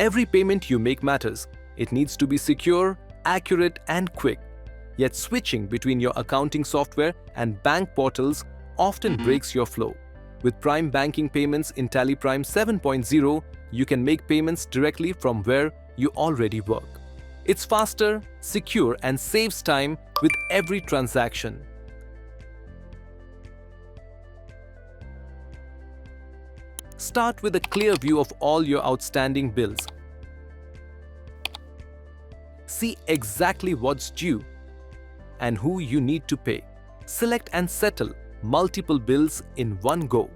Every payment you make matters. It needs to be secure, accurate, and quick. Yet switching between your accounting software and bank portals often breaks your flow. With Prime banking payments in TallyPrime 7.0, you can make payments directly from where you already work. It's faster, secure, and saves time with every transaction. Start with a clear view of all your outstanding bills. See exactly what's due and who you need to pay. Select and settle multiple bills in one go.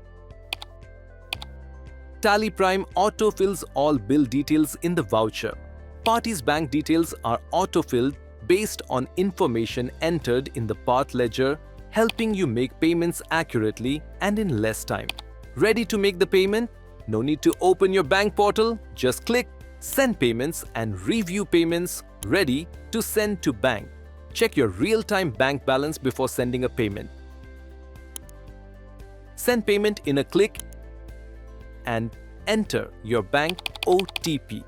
TallyPrime autofills all bill details in the voucher. Parties' bank details are autofilled based on information entered in the part ledger, helping you make payments accurately and in less time. Ready to make the payment? No need to open your bank portal. Just click Send Payments and review payments ready to send to bank. Check your real-time bank balance before sending a payment. Send payment in a click and enter your bank OTP.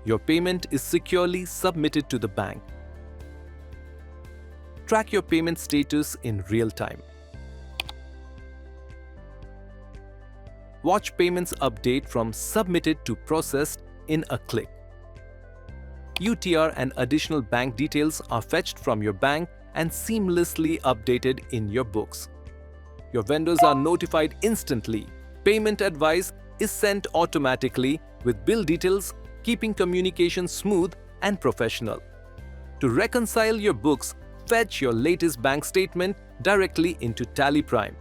Your payment is securely submitted to the bank. Track your payment status in real time. Watch payments update from submitted to processed in a click. UTR and additional bank details are fetched from your bank and seamlessly updated in your books. Your vendors are notified instantly. Payment advice is sent automatically with bill details, keeping communication smooth and professional. To reconcile your books, fetch your latest bank statement directly into TallyPrime.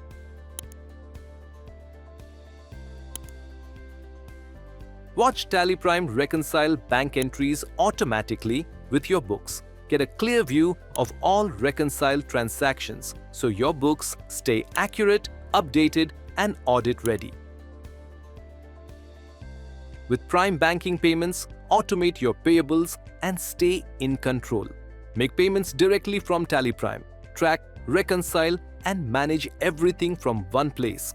Watch TallyPrime reconcile bank entries automatically with your books. Get a clear view of all reconciled transactions so your books stay accurate, updated, and audit-ready. With Prime banking payments, automate your payables and stay in control. Make payments directly from TallyPrime. Track, reconcile, and manage everything from one place.